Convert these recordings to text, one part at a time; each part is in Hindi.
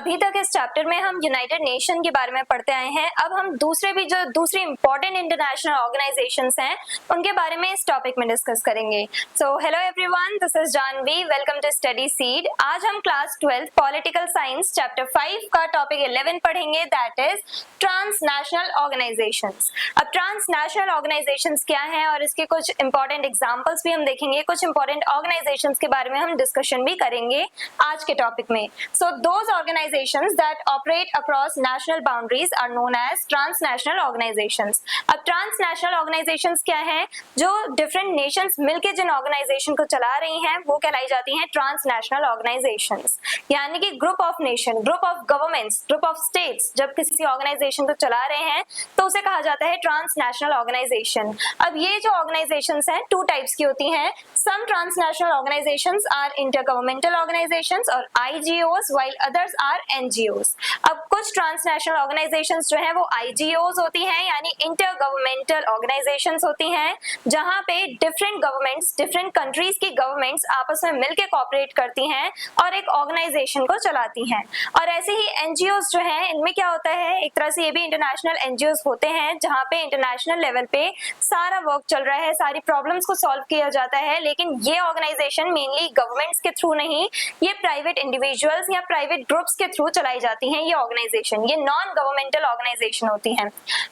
अभी तक इस चैप्टर में हम यूनाइटेड नेशन के बारे में पढ़ते आए हैं। अब हम दूसरी इंपॉर्टेंट इंटरनेशनल ऑर्गेनाइजेशंस हैं उनके बारे में इस टॉपिक में डिस्कस करेंगे। So hello everyone, this is Janvi, welcome to Study Seed. आज हम क्लास 12 पॉलिटिकल साइंस चैप्टर 5 का टॉपिक 11 पढ़ेंगे, दैट इज ट्रांसनेशनल ऑर्गेनाइजेशंस। अब ट्रांसनेशनल ऑर्गेनाइजेशंस क्या है और इसके कुछ इंपॉर्टेंट एग्जांपल्स भी हम देखेंगे, कुछ इंपॉर्टेंट ऑर्गेनाइजेशंस के बारे में हम डिस्कशन भी करेंगे आज के टॉपिक में। So those organisations that operate across national boundaries are known as transnational organisations. अब ट्रांसनेशनल ऑर्गेनाइजेशंस क्या है? जो डिफरेंट नेशंस मिलकर जिन ऑर्गेनाइजेशन को चला रही हैं वो कहलाई जाती हैं ट्रांसनेशनल ऑर्गेनाइजेशंस। यानी कि group of nation, group of governments, group of states जब किसी ऑर्गेनाइजेशन को चला रहे हैं तो उसे कहा जाता है ट्रांसनेशनल ऑर्गेनाइजेशन। अब ये जो ऑर्गेनाइजेशंस हैं टू टाइप्स की होती हैं। Some transnational organisations are intergovernmental organisations और IGOs, while others are NGOs। अब कुछ ट्रांसनेशनल ऑर्गेनाइजेशंस जो हैं वो IGOs होती हैं, यानी इंटर गवर्नमेंटल ऑर्गेनाइजेशंस होती हैं, जहां पे डिफरेंट गवर्नमेंट्स, डिफरेंट कंट्रीज की गवर्नमेंट्स आपस में मिलकर कोऑपरेट करती हैं और एक ऑर्गेनाइजेशन को चलाती हैं। और ऐसे ही NGOs जो हैं, इनमें क्या होता है, एक तरह से ये भी इंटरनेशनल NGOs होते हैं जहां पे इंटरनेशनल लेवल पे सारा वर्क चल रहा है, सारी प्रॉब्लम्स को सॉल्व किया जाता है। लेकिन ये ऑर्गेनाइजेशन मेनली गवर्नमेंट्स के थ्रू नहीं, ये प्राइवेट इंडिविजुअल्स या प्राइवेट ग्रुप्स के थ्रू चलाई जाती हैं। ये ऑर्गेनाइजेशन ये नॉन गवर्नमेंटल ऑर्गेनाइजेशन होती हैं।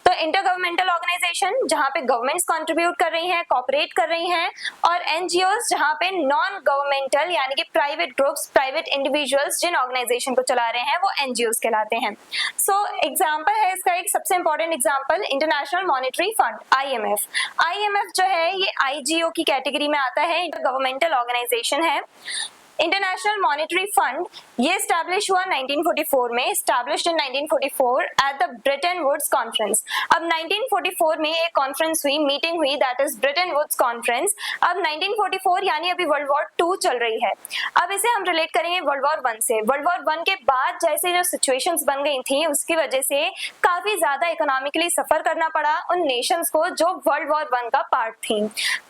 तो इंटर गवर्नमेंटल ऑर्गेनाइजेशन जहां पे गवर्नमेंट्स कंट्रीब्यूट कर रही हैं, कोऑपरेट कर रही हैं, और NGOs जहां पे नॉन गवर्नमेंटल यानी कि प्राइवेट ग्रुप्स, प्राइवेट इंडिविजुअल्स जिन ऑर्गेनाइजेशन को चला रहे हैं वो NGOs कहलाते हैं। सो एग्जांपल है इसका, एक सबसे important example international Monetary fund IMF। IMF जो है ये IGO की कैटेगरी में आता है, इंटर गवर्नमेंटल ऑर्गेनाइजेशन है। इंटरनेशनल मॉनेटरी फंड ये स्टैब्लिश हुआ 1944 में, established in 1944 at the Bretton Woods conference. अब 1944 में एक कॉन्फ्रेंस हुई, मीटिंग हुई, that is Bretton Woods conference. अब 1944 यानी अभी वर्ल्ड वॉर 2 चल रही है। अब इसे हम रिलेट करेंगे वर्ल्ड वॉर 1 से। वर्ल्ड वॉर 1 के बाद जैसे जो सिचुएशंस बन गई थी उसकी वजह से काफी ज्यादा इकोनॉमिकली सफर करना पड़ा उन नेशंस को जो वर्ल्ड वॉर 1 का पार्ट थी।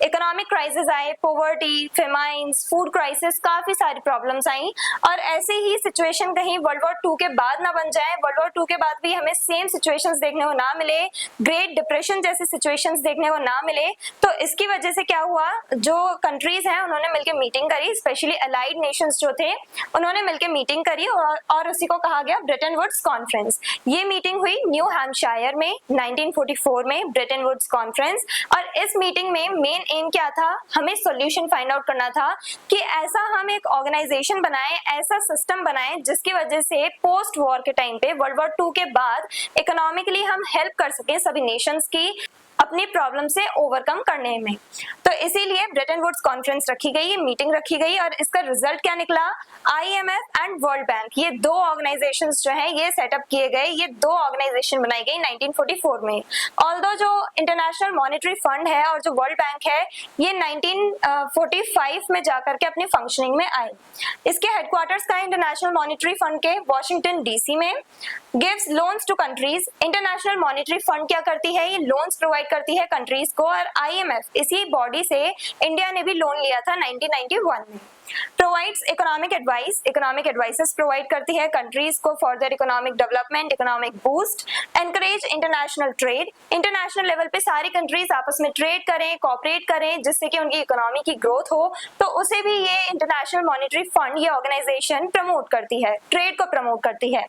इकोनॉमिक क्राइसिस आए, पॉवर्टी, फेमाइन्स, फूड क्राइसिस, काफी सारी प्रॉब्लम्स आई। और ऐसे ही सिचुएशन कहीं वर्ल्ड वॉर 2 के बाद ना बन जाए, वर्ल्ड वॉर 2 के बाद भी हमें सेम सिचुएशंस देखने को ना मिले, ग्रेट डिप्रेशन जैसे सिचुएशंस देखने को ना मिले। तो इसकी वजह से क्या हुआ, जो कंट्रीज हैं उन्होंने मिलकर मीटिंग करी, स्पेशली अलाइड नेशंस जो थे उन्होंने मिलकर मीटिंग करी और उसी को कहा गया ब्रेटन वुड्स कॉन्फ्रेंस। ये मीटिंग हुई न्यू हैम्पशायर में 1944 में, ब्रेटन वुड्स कॉन्फ्रेंस। और इस मीटिंग में मेन एम क्या था, हमें सॉल्यूशन फाइंड आउट करना था कि ऐसा हम एक ऑर्गेनाइजेशन बनाए, ऐसा सिस्टम बनाए जिसकी वजह से पोस्ट वॉर के टाइम पे, वर्ल्ड वॉर 2 के बाद इकोनॉमिकली हम हेल्प कर सकें सभी नेशंस की अपनी प्रॉब्लम से ओवरकम करने में। तो इसीलिए ब्रेटन वुड्स कॉन्फ्रेंस रखी गई, ये मीटिंग रखी गई और इसका रिजल्ट क्या निकला, IMF एंड वर्ल्ड बैंक, ये दो ऑर्गेनाइजेशंस जो हैं ये सेटअप किए गए, ये दो ऑर्गेनाइजेशन बनाई गई 1944 में। ऑल्दो जो इंटरनेशनल मॉनेटरी फंड है और जो वर्ल्ड बैंक है ये 1945 में जाकर के अपनी फंक्शनिंग में आए। इसके हेडक्वार्टर्स का इंटरनेशनल मॉनेटरी फंड के वॉशिंगटन DC में। Gives loans to countries, International Monetary Fund क्या करती है, ये लोन्स प्रोवाइड करती है कंट्रीज को। और IMF इसी बॉडी से इंडिया ने भी लोन लिया था 1991 में। Provides economic advice, economic advices provide करती है कंट्रीज को for their economic development, economic boost. Encourage international trade, international level पे सारी कंट्रीज आपस में ट्रेड करें, कोऑपरेट करें जिससे कि उनकी इकोनॉमी की ग्रोथ हो, तो उसे भी ये इंटरनेशनल मॉनेटरी फंड ये ऑर्गेनाइजेशन प्रमोट करती है, ट्रेड को प्रमोट करती है।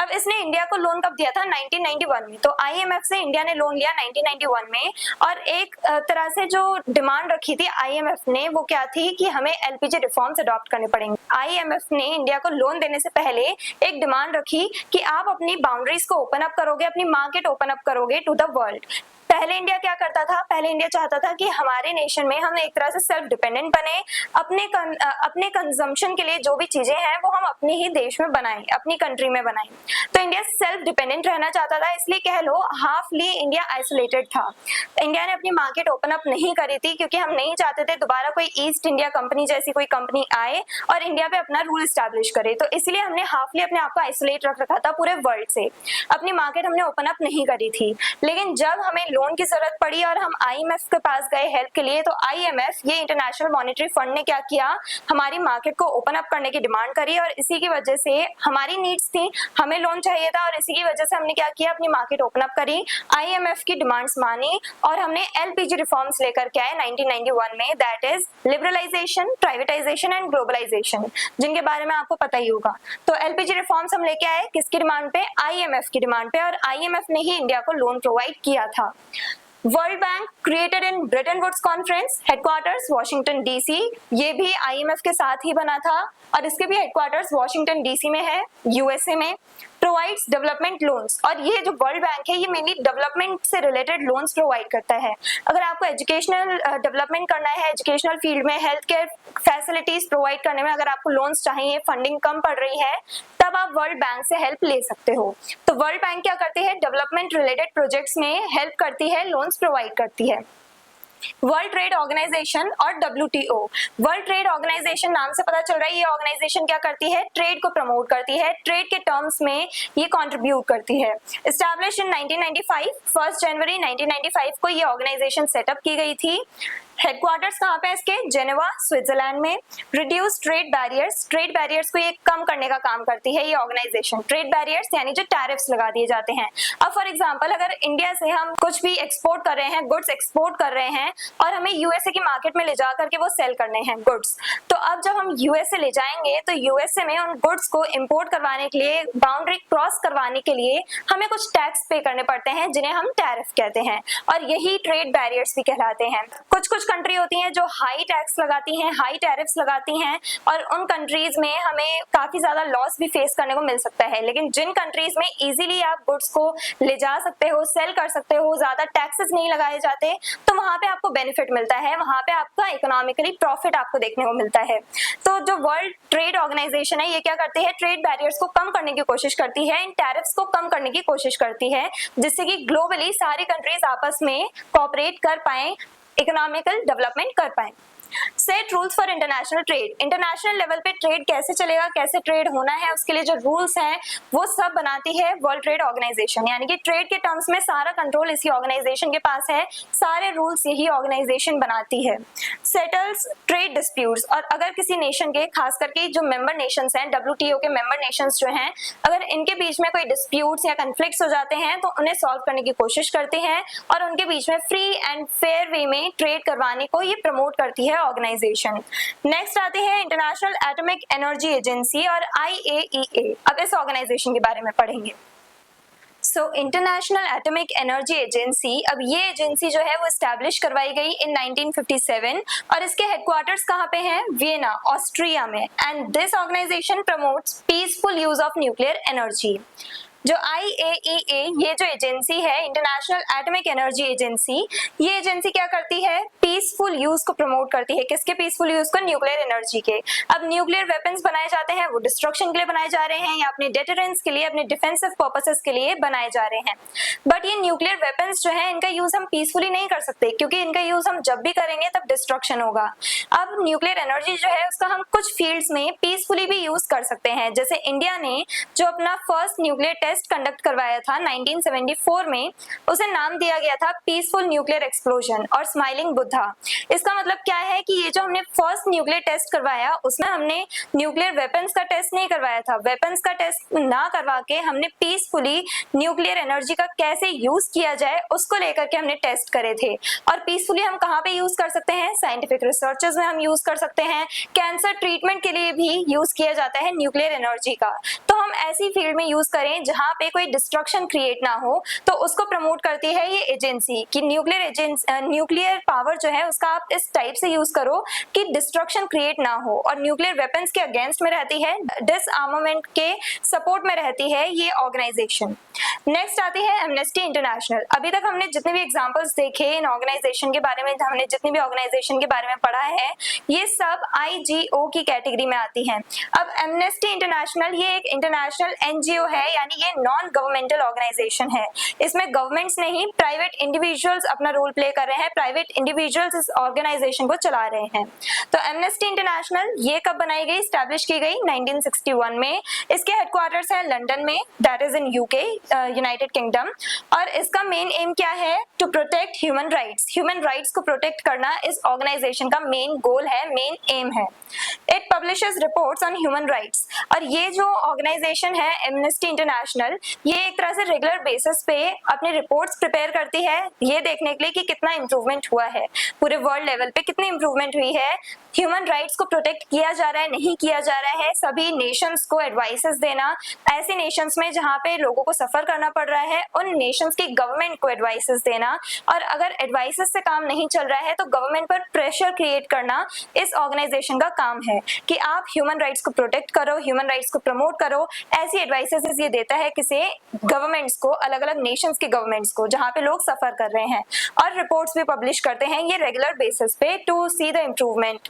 अब इसने इंडिया को लोन कब दिया था, 1991 में। तो IMF से इंडिया ने लोन लिया 1991 में और एक तरह से जो डिमांड रखी थी IMF ने वो क्या थी कि हमें LPG रिफॉर्म्स अडॉप्ट करने पड़ेंगे। IMF ने इंडिया को लोन देने से पहले एक डिमांड रखी कि आप अपनी बाउंड्रीज को ओपन अप करोगे, अपनी मार्केट ओपन अप करोगे टू द वर्ल्ड। पहले इंडिया क्या करता था, पहले इंडिया चाहता था कि हमारे नेशन में हम एक तरह से सेल्फ डिपेंडेंट बने, अपने कंजम्पशन के लिए जो भी चीजें हैं वो हम अपने ही देश में बनाएं, अपनी कंट्री में बनाएं। तो इंडिया सेल्फ डिपेंडेंट रहना चाहता था, इसलिए कह लो हाफली इंडिया आइसोलेटेड था। इंडिया ने अपनी मार्केट ओपन अप नहीं करी थी क्योंकि हम नहीं चाहते थे दोबारा कोई ईस्ट इंडिया कंपनी जैसी कोई कंपनी आए और इंडिया पे अपना रूल स्टैब्लिश करे। तो इसलिए हमने हाफली अपने आप को आइसोलेट रख रखा था पूरे वर्ल्ड से, अपनी मार्केट हमने ओपन अप नहीं करी थी। लेकिन जब हमें लोन की जरूरत पड़ी और हम IMF के पास गए हेल्प के लिए, तो IMF ये इंटरनेशनल मॉनेटरी फंड ने क्या किया, हमारी मार्केट को ओपन अप करने की डिमांड करी और इसी की वजह से हमारी नीड्स थी, हमें लोन चाहिए था और इसी की वजह से हमने क्या किया, अपनी मार्केट ओपन अप करी, IMF की डिमांड्स मानी और हमने LPG रिफॉर्म्स लेकर के आए 1991 में, that is liberalisation, privatisation and globalisation, जिनके बारे में आपको पता ही होगा। तो LPG रिफॉर्म्स हम लेके आए किसकी डिमांड पे, IMF की डिमांड पे, और IMF ने ही इंडिया को लोन प्रोवाइड किया था। World Bank created in Bretton Woods conference, headquarters Washington DC, ये भी IMF के साथ ही बना था और इसके भी हेडक्वार्टर्स वॉशिंगटन DC में है, USA में। प्रोवाइड्स डेवलपमेंट लोन्स, और ये जो वर्ल्ड बैंक है ये मेनली डेवलपमेंट से रिलेटेड लोन्स प्रोवाइड करता है। अगर आपको एजुकेशनल डेवलपमेंट करना है, एजुकेशनल फील्ड में हेल्थ केयर फैसिलिटीज प्रोवाइड करने में अगर आपको लोन्स चाहिए, फंडिंग कम पड़ रही है, तब आप वर्ल्ड बैंक से हेल्प ले सकते हो। तो वर्ल्ड बैंक क्या करती है, डेवलपमेंट रिलेटेड प्रोजेक्ट्स में हेल्प करती है, लोन्स प्रोवाइड करती है। वर्ल्ड ट्रेड ऑर्गेनाइजेशन और WTO, वर्ल्ड ट्रेड ऑर्गेनाइजेशन नाम से पता चल रहा है ये ऑर्गेनाइजेशन क्या करती है, ट्रेड को प्रमोट करती है, ट्रेड के टर्म्स में ये कंट्रीब्यूट करती है। एस्टैब्लिश इन 1995, 1 जनवरी 1995 को ये ऑर्गेनाइजेशन सेटअप की गई थी। हेडक्वार्टर्स कहाँ पे इसके, जेनेवा स्विट्जरलैंड में। रिड्यूस ट्रेड बैरियर्स को ये कम करने का काम करती है ये ऑर्गेनाइजेशन। ट्रेड बैरियर्स यानी जो टैरिफ्स लगा दिए जाते हैं। अब फॉर एग्जांपल अगर इंडिया से हम कुछ भी एक्सपोर्ट कर रहे हैं, गुड्स एक्सपोर्ट कर रहे हैं और हमें USA की मार्केट में ले जा करके वो सेल करने हैं गुड्स, तो अब जब हम USA ले जाएंगे तो USA में उन गुड्स को इम्पोर्ट करवाने के लिए, बाउंड्री क्रॉस करवाने के लिए हमें कुछ टैक्स पे करने पड़ते हैं जिन्हें हम टैरिफ कहते हैं, और यही ट्रेड बैरियर्स भी कहलाते हैं। कुछ कंट्री होती हैं जो हाई टैक्स लगाती हैं, हाई टैरिफ्स लगाती हैं, और उन कंट्रीज में हमें काफी ज्यादा लॉस भी फेस करने को मिल सकता है। लेकिन जिन कंट्रीज में इजीली आप गुड्स को ले जा सकते हो, सेल कर सकते हो, ज्यादा टैक्सेस नहीं लगाए जाते, तो वहां पे आपको बेनिफिट मिलता है, वहां पे आपका इकोनॉमिकली प्रॉफिट आपको देखने को मिलता है। तो जो वर्ल्ड ट्रेड ऑर्गेनाइजेशन है ये क्या करती है, ट्रेड बैरियर्स को कम करने की कोशिश करती है, इन टैरिफ्स को कम करने की कोशिश करती है, जिससे कि ग्लोबली सारी कंट्रीज आपस में कोऑपरेट कर पाए, इकोनॉमिकल डेवलपमेंट कर पाए। Set rules for international trade, international level पे ट्रेड कैसे चलेगा, कैसे ट्रेड होना है, उसके लिए जो रूल्स हैं वो सब बनाती है वर्ल्ड ट्रेड ऑर्गेनाइजेशन। यानी कि ट्रेड के टर्म्स में सारा कंट्रोल इसी ऑर्गेनाइजेशन के पास है, सारे रूल्स यही ऑर्गेनाइजेशन बनाती है। सेटल्स ट्रेड डिस्प्यूट्स, और अगर किसी नेशन के, खास करके जो मेंबर नेशंस हैं, WTO के मेंबर नेशंस जो हैं, अगर इनके बीच में कोई डिस्प्यूट्स या कन्फ्लिक्ट्स हो जाते हैं तो उन्हें सॉल्व करने की कोशिश करती है और उनके बीच में फ्री एंड फेयर वे में ट्रेड करवाने को ये प्रमोट करती है ऑर्गेनाइजेशन। नेक्स्ट आते हैं इंटरनेशनल एटॉमिक एनर्जी एजेंसी और IAEA। अब इस ऑर्गेनाइजेशन के बारे में पढ़ेंगे। इंटरनेशनल एटॉमिक एनर्जी एजेंसी, अब ये एजेंसी जो है वो एस्टैब्लिश करवाई गई इन 1957 और इसके हेडक्वार्टर्स कहाँ पे हैं, वियना ऑस्ट्रिया में। And this organisation promotes peaceful use of nuclear energy. जो IAEA ये जो एजेंसी है, इंटरनेशनल एटॉमिक एनर्जी एजेंसी, ये एजेंसी क्या करती है, पीसफुल यूज को प्रमोट करती है। किसके पीसफुल यूज को, न्यूक्लियर एनर्जी के। अब न्यूक्लियर वेपन्स बनाए जाते हैं, वो डिस्ट्रक्शन के लिए बनाए जा रहे हैं या अपने डेटरेंस के लिए, अपने डिफेंसिव पर्पसेस के लिए बनाए जा रहे हैं। बट ये न्यूक्लियर वेपन्स जो है इनका यूज हम पीसफुली नहीं कर सकते, क्योंकि इनका यूज हम जब भी करेंगे तब डिस्ट्रक्शन होगा। अब न्यूक्लियर एनर्जी जो है उसका हम कुछ फील्ड्स में पीसफुली भी यूज कर सकते हैं। जैसे इंडिया ने जो अपना फर्स्ट न्यूक्लियर टेस्ट कंडक्ट करवाया था 1974 में, उसे नाम दिया गया था पीसफुल न्यूक्लियर एक्सप्लोजन और स्माइलिंग बुद्धा। इसका मतलब क्या है कि ये जो हमने फर्स्ट न्यूक्लियर टेस्ट करवाया उसमें हमने न्यूक्लियर वेपन्स का टेस्ट नहीं करवाया था, वेपन्स का टेस्ट ना करवा के हमने पीसफुली न्यूक्लियर एनर्जी का कैसे यूज किया जाए उसको लेकर के हमने टेस्ट करे थे। और पीसफुली हम कहाँ पे यूज कर सकते हैं, साइंटिफिक रिसर्चेस में हम यूज कर सकते हैं, कैंसर ट्रीटमेंट के लिए भी यूज किया जाता है न्यूक्लियर एनर्जी का। तो हम ऐसी फील्ड में यूज करें जहां पे कोई डिस्ट्रक्शन क्रिएट ना हो, तो उसको प्रमोट करती है ये एजेंसी कि न्यूक्लियर पावर जो है उसका आप इस टाइप से यूज करो कि डिस्ट्रक्शन क्रिएट ना हो, और न्यूक्लियर वेपन्स के अगेंस्ट में रहती है, डिसआर्मामेंट के सपोर्ट में रहती है ये ऑर्गेनाइजेशन। नेक्स्ट आती है एमनेस्टी इंटरनेशनल। अभी तक हमने जितने भी एग्जांपल्स देखे इन ऑर्गेनाइजेशन के बारे में, हमने जितनी भी ऑर्गेनाइजेशन के बारे में पढ़ा है, ये सब IGO की कैटेगरी में आती हैं। अब एमनेस्टी इंटरनेशनल ये एक इंटरनेशनल NGO है, यानी ये नॉन गवर्नमेंटल ऑर्गेनाइजेशन है। इसमें गवर्नमेंट्स नहीं, प्राइवेट इंडिविजुअल्स अपना रोल प्ले कर रहे हैं, प्राइवेट इंडिविजुअल्स इस ऑर्गेनाइजेशन को चला रहे हैं। तो एमनेस्टी इंटरनेशनल ये कब बनाई गई, स्टैब्लिश की गई 1961 में। इसके हेडक्वार्टर्स है लंदन में, that is in UK, United Kingdom, और इसका मेन एम क्या है? To protect human rights. Human rights को प्रोटेक्ट करना इस ऑर्गेनाइजेशन का मेन गोल है, मेन एम है। It publishes reports on human rights, और ये जो ऑर्गेनाइजेशन है एमनेस्टी इंटरनेशनल, ये एक तरह से रेगुलर बेसिस पे अपने रिपोर्ट्स प्रिपेयर करती है ये देखने के लिए कि कितना इंप्रूवमेंट हुआ है, पूरे वर्ल्ड लेवल पे कितनी इंप्रूवमेंट हुई है, ह्यूमन राइट्स को प्रोटेक्ट किया जा रहा है नहीं किया जा रहा है, सभी नेशंस को एडवाइसेस देना, ऐसे नेशंस में जहां पे लोगों को सफर करना पड़ रहा है उन नेशंस की गवर्नमेंट को एडवाइसेस देना, और अगर एडवाइसेस से काम नहीं चल रहा है तो गवर्नमेंट पर प्रेशर क्रिएट करना इस ऑर्गेनाइजेशन का काम है कि आप ह्यूमन राइट्स को प्रोटेक्ट करो, ह्यूमन राइट्स को प्रमोट करो। ऐसी एडवाइसेस ये देता है किसी गवर्नमेंट्स को, अलग अलग नेशंस की गवर्नमेंट्स को जहां पे लोग सफर कर रहे हैं, और रिपोर्ट्स भी पब्लिश करते हैं ये रेगुलर बेसिस पे to see the improvement.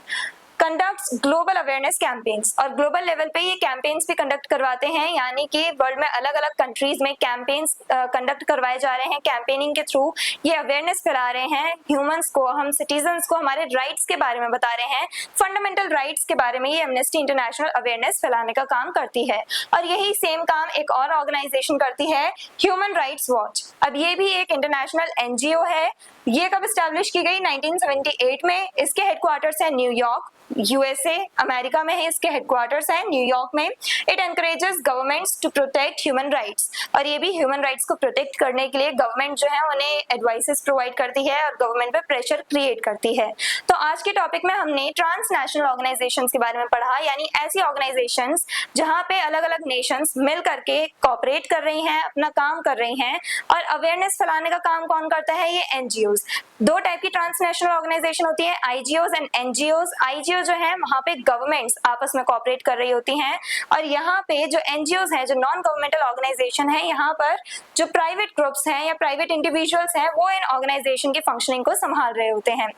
Conducts global awareness campaigns, और ग्लोबल लेवल पे ये कैंपेन्स भी कंडक्ट करवाते हैं, यानी कि वर्ल्ड में अलग अलग कंट्रीज में कैंपेन्स कंडक्ट करवाए जा रहे हैं। कैंपेनिंग के थ्रू ये अवेयरनेस फैला रहे हैं ह्यूमंस को, हम सिटीजन्स को हमारे राइट्स के बारे में बता रहे हैं, फंडामेंटल राइट्स के बारे में ये एमनेस्टी इंटरनेशनल अवेयरनेस फैलाने का काम करती है। और यही सेम काम एक और ऑर्गेनाइजेशन करती है, ह्यूमन राइट्स वॉच। अब ये भी एक इंटरनेशनल एनजीओ है, ये कब स्टैब्लिश की गई? 1978 में। इसके हेडक्वार्टर्स है न्यूयॉर्क, यूएसए, अमेरिका में है इसके हेडक्वार्टर्स हैं न्यूयॉर्क में। It encourages governments to protect human rights, और ये भी ह्यूमन राइट्स को प्रोटेक्ट करने के लिए गवर्नमेंट जो है उन्हें एडवाइसेस प्रोवाइड करती है और गवर्नमेंट पे प्रेशर क्रिएट करती है। तो आज के टॉपिक में हमने ट्रांसनेशनल ऑर्गेनाइजेशंस के बारे में पढ़ा, यानी ऐसी ऑर्गेनाइजेशंस जहां पे अलग अलग नेशंस मिल करके कोऑपरेट कर रही हैं, अपना काम कर रही हैं, और अवेयरनेस फैलाने का काम कौन करता है? ये एनजीओज। दो टाइप की ट्रांसनेशनल ऑर्गेनाइजेशन होती है, आईजीओज एंड एनजीओज। आईजीओ जो है वहां पे गवर्नमेंट्स आपस में कोऑपरेट कर रही होती हैं, और यहाँ पे जो एनजीओज हैं, जो नॉन गवर्नमेंटल ऑर्गेनाइजेशन है, यहाँ पर जो प्राइवेट ग्रुप्स हैं या प्राइवेट इंडिविजुअल्स हैं वो इन ऑर्गेनाइजेशन की फंक्शनिंग को संभाल रहे होते हैं।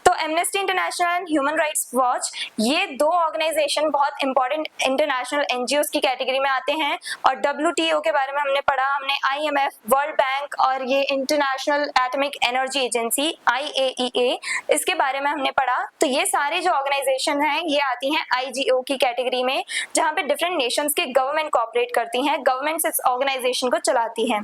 तो amnesty international and human rights watch, ये दो ऑर्गेनाइजेशन बहुत इंपॉर्टेंट इंटरनेशनल एनजीओज की कैटेगरी में आते हैं। और डब्ल्यूटीओ के बारे में हमने पढ़ा, हमने आईएमएफ, वर्ल्ड बैंक और ये international Atomic Energy agency IAEA, इसके बारे में हमने पढ़ा। तो ये सारे जो ऑर्गेनाइजेशन हैं ये आती हैं आईजीओ की कैटेगरी में, जहां पे डिफरेंट नेशंस की गवर्नमेंट कोऑपरेट करती हैं, गवर्नमेंट्स इस ऑर्गेनाइजेशन को चलाती हैं।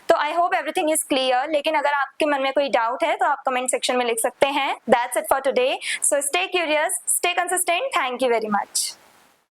तो I hope everything is clear, लेकिन अगर आपके मन में कोई डाउट है तो आप कमेंट सेक्शन में लिख सकते हैं। That's it for today, so stay curious, stay consistent, thank you very much.